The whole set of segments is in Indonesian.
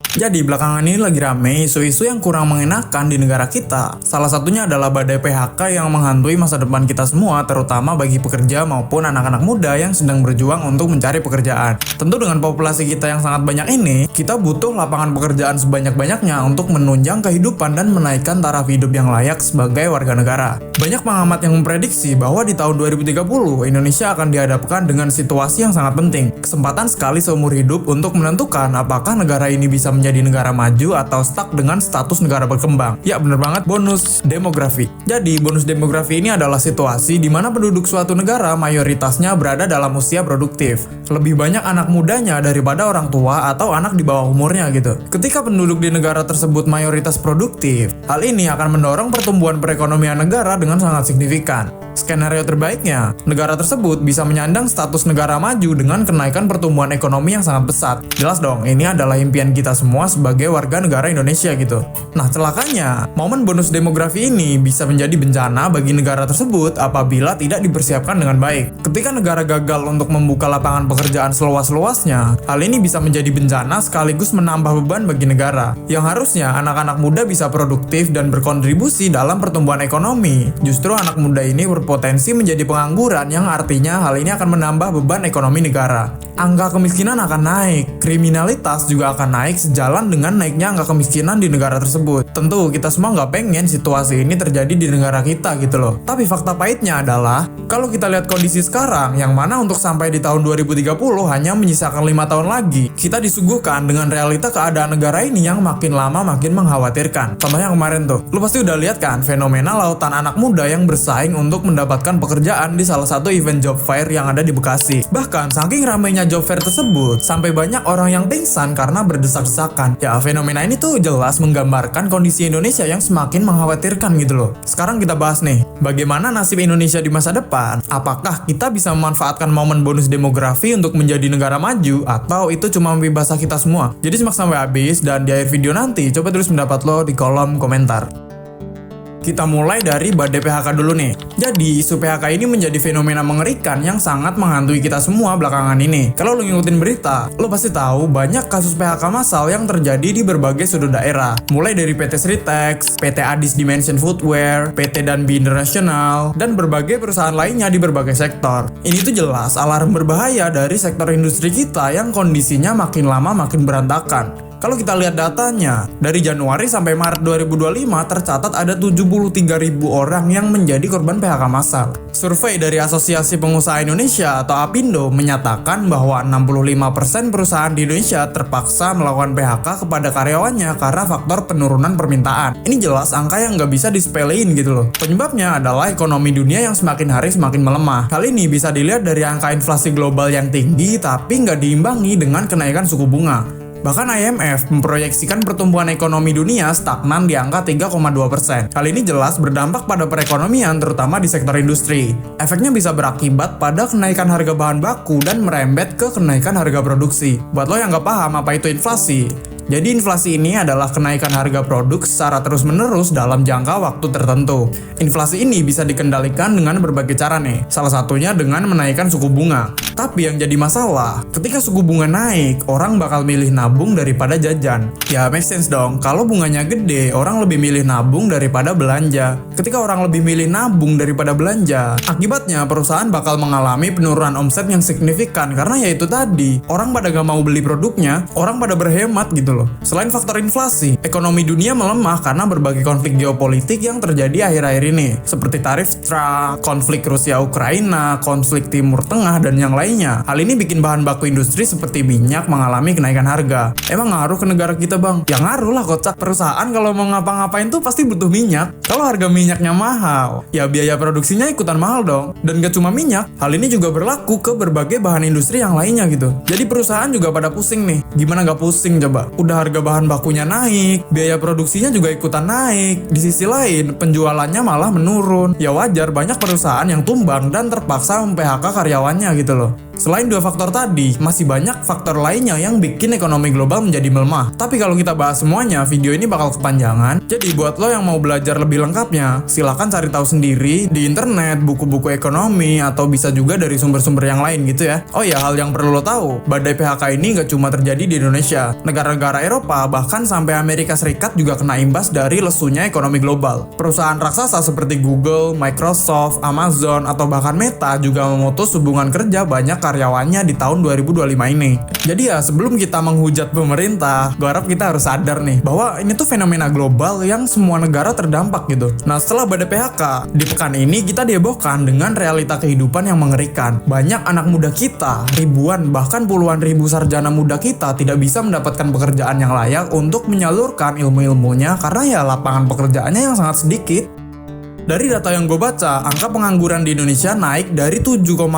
Jadi belakangan ini lagi rame isu-isu yang kurang mengenakan di negara kita. Salah satunya adalah badai PHK yang menghantui masa depan kita semua, terutama bagi pekerja maupun anak-anak muda yang sedang berjuang untuk mencari pekerjaan. Tentu dengan populasi kita yang sangat banyak ini, kita butuh lapangan pekerjaan sebanyak-banyaknya untuk menunjang kehidupan dan menaikkan taraf hidup yang layak sebagai warga negara. Banyak pengamat yang memprediksi bahwa di tahun 2030, Indonesia akan dihadapkan dengan situasi yang sangat penting. Kesempatan sekali seumur hidup untuk menentukan apakah negara ini bisa menjadi negara maju atau stuck dengan status negara berkembang. Ya bener banget, bonus demografi. Jadi bonus demografi ini adalah situasi di mana penduduk suatu negara mayoritasnya berada dalam usia produktif. Lebih banyak anak mudanya daripada orang tua atau anak di bawah umurnya gitu. Ketika penduduk di negara tersebut mayoritas produktif, hal ini akan mendorong pertumbuhan perekonomian negara dengan sangat signifikan. Skenario terbaiknya, negara tersebut bisa menyandang status negara maju dengan kenaikan pertumbuhan ekonomi yang sangat pesat. Jelas dong, ini adalah impian kita semua sebagai warga negara Indonesia gitu. Nah, celakanya, momen bonus demografi ini bisa menjadi bencana bagi negara tersebut apabila tidak dipersiapkan dengan baik. Ketika negara gagal untuk membuka lapangan pekerjaan seluas-luasnya, hal ini bisa menjadi bencana sekaligus menambah beban bagi negara. Yang harusnya anak-anak muda bisa produktif dan berkontribusi dalam pertumbuhan ekonomi. Justru anak muda ini berpotensi menjadi pengangguran, yang artinya hal ini akan menambah beban ekonomi negara. Angka kemiskinan akan naik, kriminalitas juga akan naik sejalan dengan naiknya angka kemiskinan di negara tersebut. Tentu kita semua nggak pengen situasi ini terjadi di negara kita gitu loh. Tapi fakta pahitnya adalah, kalau kita lihat kondisi sekarang, yang mana untuk sampai di tahun 2030 hanya menyisakan 5 tahun lagi, kita disuguhkan dengan realita keadaan negara ini yang makin lama makin mengkhawatirkan. Contohnya kemarin tuh, lu pasti udah lihat kan fenomena lautan anak muda yang bersaing untuk mendapatkan pekerjaan di salah satu event job fair yang ada di Bekasi. Bahkan saking ramainya job fair tersebut, sampai banyak orang yang pingsan karena berdesak-desakan. Ya, fenomena ini tuh jelas menggambarkan kondisi Indonesia yang semakin mengkhawatirkan gitu loh. Sekarang kita bahas nih, bagaimana nasib Indonesia di masa depan? Apakah kita bisa memanfaatkan momen bonus demografi untuk menjadi negara maju, atau itu cuma mimpi basah kita semua? Jadi simak sampai habis, dan di akhir video nanti coba tulis pendapat lo di kolom komentar. Kita mulai dari badai PHK dulu nih. Jadi, isu PHK ini menjadi fenomena mengerikan yang sangat menghantui kita semua belakangan ini. Kalau lo ngikutin berita, lo pasti tahu banyak kasus PHK massal yang terjadi di berbagai sudut daerah. Mulai dari PT Sritex, PT Adis Dimension Footwear, PT Danbi International, dan berbagai perusahaan lainnya di berbagai sektor. Ini tuh jelas alarm berbahaya dari sektor industri kita yang kondisinya makin lama makin berantakan. Kalau kita lihat datanya, dari Januari sampai Maret 2025 tercatat ada 73.000 orang yang menjadi korban PHK massal. Survei dari Asosiasi Pengusaha Indonesia atau APindo menyatakan bahwa 65% perusahaan di Indonesia terpaksa melakukan PHK kepada karyawannya karena faktor penurunan permintaan. Ini jelas angka yang nggak bisa disepelein gitu loh. Penyebabnya adalah ekonomi dunia yang semakin hari semakin melemah. Hal ini bisa dilihat dari angka inflasi global yang tinggi tapi nggak diimbangi dengan kenaikan suku bunga. Bahkan IMF memproyeksikan pertumbuhan ekonomi dunia stagnan di angka 3,2%. Hal ini jelas berdampak pada perekonomian, terutama di sektor industri. Efeknya bisa berakibat pada kenaikan harga bahan baku dan merembet ke kenaikan harga produksi. Buat lo yang nggak paham apa itu inflasi, jadi inflasi ini adalah kenaikan harga produk secara terus-menerus dalam jangka waktu tertentu. Inflasi ini bisa dikendalikan dengan berbagai cara nih. Salah satunya dengan menaikkan suku bunga. Tapi yang jadi masalah, ketika suku bunga naik, orang bakal milih nabung daripada jajan. Ya make sense dong, kalau bunganya gede, orang lebih milih nabung daripada belanja. Ketika orang lebih milih nabung daripada belanja, akibatnya perusahaan bakal mengalami penurunan omset yang signifikan. Karena ya itu tadi, orang pada gak mau beli produknya, orang pada berhemat gitu loh. Selain faktor inflasi, ekonomi dunia melemah karena berbagai konflik geopolitik yang terjadi akhir-akhir ini, seperti tarif Trump, konflik Rusia-Ukraina, konflik Timur Tengah, dan yang lainnya. Hal ini bikin bahan baku industri seperti minyak mengalami kenaikan harga. Emang ngaruh ke negara kita bang? Ya ngaruh lah kocak. Perusahaan kalau mau ngapa-ngapain tuh pasti butuh minyak. Kalau harga minyaknya mahal, ya biaya produksinya ikutan mahal dong. Dan gak cuma minyak, hal ini juga berlaku ke berbagai bahan industri yang lainnya gitu. Jadi perusahaan juga pada pusing nih. Gimana gak pusing coba? Udah harga bahan bakunya naik, biaya produksinya juga ikutan naik. Di sisi lain, penjualannya malah menurun. Ya wajar banyak perusahaan yang tumbang dan terpaksa mem-PHK karyawannya gitu loh. Selain dua faktor tadi, masih banyak faktor lainnya yang bikin ekonomi global menjadi melemah. Tapi kalau kita bahas semuanya, video ini bakal kepanjangan. Jadi buat lo yang mau belajar lebih lengkapnya, silahkan cari tahu sendiri di internet, buku-buku ekonomi, atau bisa juga dari sumber-sumber yang lain gitu ya. Oh ya, hal yang perlu lo tahu, badai PHK ini gak cuma terjadi di Indonesia. Negara-negara Eropa, bahkan sampai Amerika Serikat juga kena imbas dari lesunya ekonomi global. Perusahaan raksasa seperti Google, Microsoft, Amazon, atau bahkan Meta juga memutus hubungan kerja banyak karyawannya di tahun 2025 ini. Jadi ya, sebelum kita menghujat pemerintah, gue harap kita harus sadar nih, bahwa ini tuh fenomena global yang semua negara terdampak gitu. Nah, setelah badai PHK, di pekan ini kita dihebohkan dengan realita kehidupan yang mengerikan. Banyak anak muda kita, ribuan bahkan puluhan ribu sarjana muda kita tidak bisa mendapatkan pekerjaan yang layak untuk menyalurkan ilmu-ilmunya karena ya lapangan pekerjaannya yang sangat sedikit. Dari data yang gue baca, angka pengangguran di Indonesia naik dari 7,80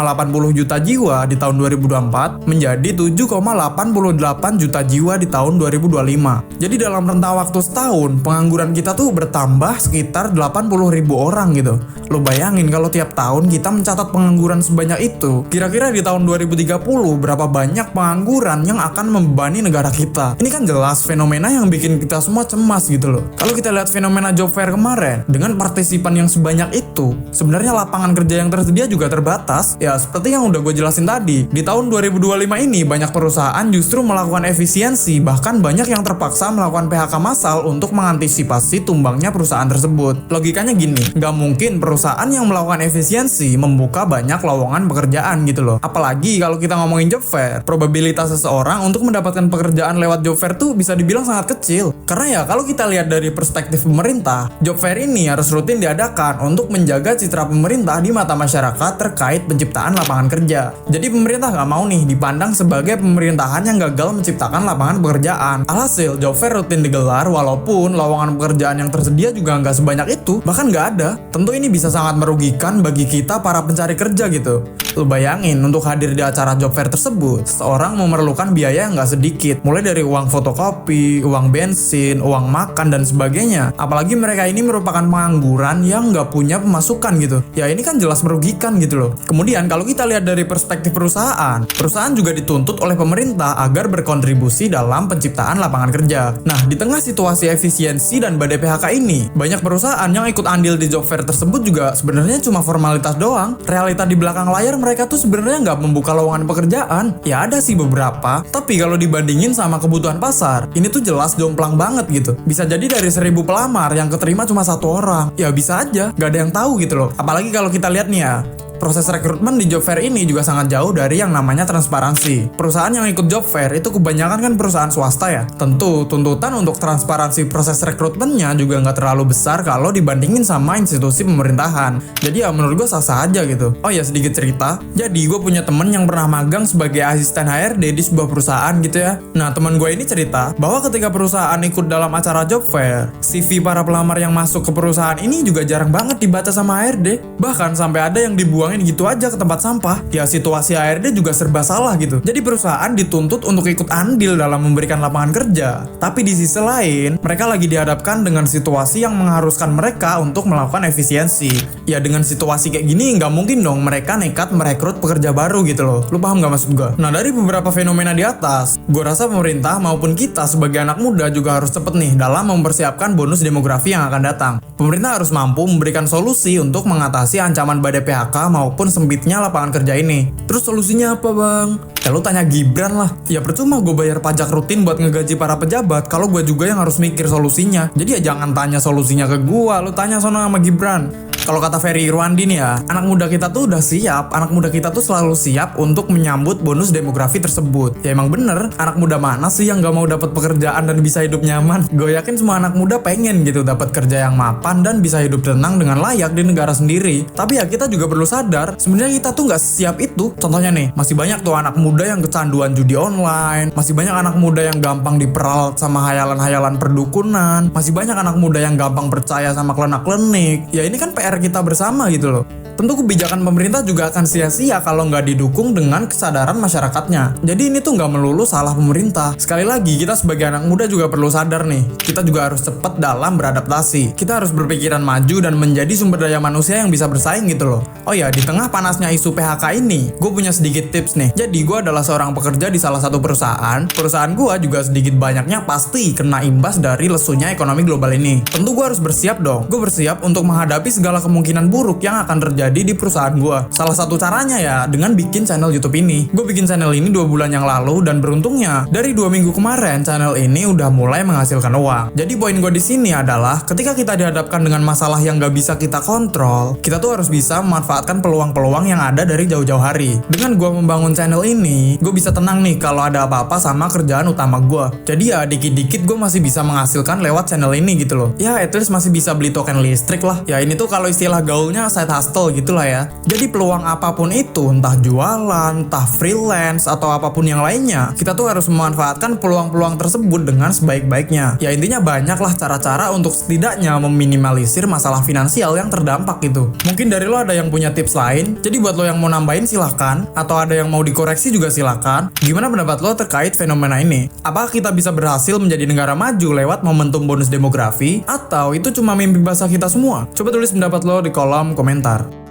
juta jiwa di tahun 2024 menjadi 7,88 juta jiwa di tahun 2025. Jadi dalam rentang waktu setahun, pengangguran kita tuh bertambah sekitar 80 ribu orang gitu. Lo bayangin kalau tiap tahun kita mencatat pengangguran sebanyak itu, kira-kira di tahun 2030 berapa banyak pengangguran yang akan membebani negara kita. Ini kan jelas fenomena yang bikin kita semua cemas gitu loh. Kalau kita lihat fenomena job fair kemarin, dengan partisipan yang sebanyak itu, sebenarnya lapangan kerja yang tersedia juga terbatas. Ya seperti yang udah gue jelasin tadi, di tahun 2025 ini banyak perusahaan justru melakukan efisiensi, bahkan banyak yang terpaksa melakukan PHK massal untuk mengantisipasi tumbangnya perusahaan tersebut. Logikanya gini, nggak mungkin perusahaan yang melakukan efisiensi membuka banyak lowongan pekerjaan gitu loh. Apalagi kalau kita ngomongin job fair, probabilitas seseorang untuk mendapatkan pekerjaan lewat job fair tuh bisa dibilang sangat kecil. Karena ya kalau kita lihat dari perspektif pemerintah, job fair ini harus rutin diadakan untuk menjaga citra pemerintah di mata masyarakat terkait penciptaan lapangan kerja. Jadi pemerintah nggak mau nih dipandang sebagai pemerintahan yang gagal menciptakan lapangan pekerjaan. Alhasil job fair rutin digelar walaupun lowongan pekerjaan yang tersedia juga nggak sebanyak itu, bahkan nggak ada. Tentu ini bisa sangat merugikan bagi kita para pencari kerja gitu. Lo bayangin, untuk hadir di acara job fair tersebut, seorang memerlukan biaya yang nggak sedikit, mulai dari uang fotokopi, uang bensin, uang makan, dan sebagainya. Apalagi mereka ini merupakan pengangguran yang nggak punya pemasukan gitu. Ya ini kan jelas merugikan gitu loh. Kemudian kalau kita lihat dari perspektif perusahaan juga dituntut oleh pemerintah agar berkontribusi dalam penciptaan lapangan kerja. Nah, di tengah situasi efisiensi dan badai PHK ini, banyak perusahaan yang ikut andil di job fair tersebut juga sebenarnya cuma formalitas doang. Realita di belakang layar mereka tuh sebenarnya nggak membuka lowongan pekerjaan. Ya ada sih beberapa, tapi kalau dibandingin sama kebutuhan pasar, ini tuh jelas jomplang banget gitu. Bisa jadi dari 1000 pelamar yang keterima cuma 1 orang. Ya bisa aja, nggak ada yang tahu gitu loh. Apalagi kalau kita lihat nih ya, proses rekrutmen di job fair ini juga sangat jauh dari yang namanya transparansi. Perusahaan yang ikut job fair itu kebanyakan kan perusahaan swasta ya. Tentu tuntutan untuk transparansi proses rekrutmennya juga nggak terlalu besar kalau dibandingin sama institusi pemerintahan. Jadi ya menurut gue sah-sah aja gitu. Oh ya, sedikit cerita. Jadi gue punya temen yang pernah magang sebagai asisten HRD di sebuah perusahaan gitu ya. Nah, teman gue ini cerita bahwa ketika perusahaan ikut dalam acara job fair, CV para pelamar yang masuk ke perusahaan ini juga jarang banget dibaca sama HRD. Bahkan sampai ada yang dibuang gitu aja ke tempat sampah. Ya situasi HRD juga serba salah gitu. Jadi perusahaan dituntut untuk ikut andil dalam memberikan lapangan kerja. Tapi di sisi lain, mereka lagi dihadapkan dengan situasi yang mengharuskan mereka untuk melakukan efisiensi. Ya dengan situasi kayak gini nggak mungkin dong mereka nekat merekrut pekerja baru gitu loh. Lu paham nggak maksud gue? Nah, dari beberapa fenomena di atas, gue rasa pemerintah maupun kita sebagai anak muda juga harus cepet nih dalam mempersiapkan bonus demografi yang akan datang. Pemerintah harus mampu memberikan solusi untuk mengatasi ancaman badai PHK maupun sempitnya lapangan kerja ini. Terus solusinya apa bang? Ya lu tanya Gibran lah. Ya percuma gue bayar pajak rutin buat ngegaji para pejabat kalau gue juga yang harus mikir solusinya. Jadi ya jangan tanya solusinya ke gue, lu tanya sono sama Gibran. Kalau kata Ferry Irwandi nih ya, anak muda kita tuh udah siap, anak muda kita tuh selalu siap untuk menyambut bonus demografi tersebut. Ya emang bener, anak muda mana sih yang gak mau dapat pekerjaan dan bisa hidup nyaman? Gue yakin semua anak muda pengen gitu dapat kerja yang mapan dan bisa hidup tenang dengan layak di negara sendiri. Tapi ya kita juga perlu sadar, sebenarnya kita tuh gak siap itu. Contohnya nih, masih banyak tuh anak muda yang kecanduan judi online, masih banyak anak muda yang gampang diperalat sama hayalan-hayalan perdukunan, masih banyak anak muda yang gampang percaya sama klinik. Ya ini kan PR kita bersama gitu loh. Tentu kebijakan pemerintah juga akan sia-sia kalau nggak didukung dengan kesadaran masyarakatnya. Jadi ini tuh nggak melulu salah pemerintah. Sekali lagi, kita sebagai anak muda juga perlu sadar nih, kita juga harus cepat dalam beradaptasi. Kita harus berpikiran maju dan menjadi sumber daya manusia yang bisa bersaing gitu loh. Oh ya, di tengah panasnya isu PHK ini, gue punya sedikit tips nih. Jadi gue adalah seorang pekerja di salah satu perusahaan. Perusahaan gue juga sedikit banyaknya pasti kena imbas dari lesunya ekonomi global ini. Tentu gue harus bersiap dong. Gue bersiap untuk menghadapi segala kemungkinan buruk yang akan terjadi di perusahaan gue. Salah satu caranya ya dengan bikin channel YouTube ini. Gue bikin channel ini 2 bulan yang lalu dan beruntungnya dari 2 minggu kemarin channel ini udah mulai menghasilkan uang. Jadi poin gue di sini adalah ketika kita dihadapkan dengan masalah yang gak bisa kita kontrol, kita tuh harus bisa memanfaatkan peluang-peluang yang ada dari jauh-jauh hari. Dengan gue membangun channel ini, gue bisa tenang nih kalau ada apa-apa sama kerjaan utama gue. Jadi ya dikit-dikit gue masih bisa menghasilkan lewat channel ini gitu loh. Ya at least masih bisa beli token listrik lah. Ya ini tuh kalau istilah gaulnya side hustle gitu lah ya. Jadi peluang apapun itu, entah jualan, entah freelance, atau apapun yang lainnya, kita tuh harus memanfaatkan peluang-peluang tersebut dengan sebaik-baiknya. Ya intinya banyak lah cara-cara untuk setidaknya meminimalisir masalah finansial yang terdampak gitu. Mungkin dari lo ada yang punya tips lain, jadi buat lo yang mau nambahin silahkan, atau ada yang mau dikoreksi juga silahkan. Gimana pendapat lo terkait fenomena ini? Apakah kita bisa berhasil menjadi negara maju lewat momentum bonus demografi, atau itu cuma mimpi basah kita semua? Coba tulis pendapat lo di kolom komentar.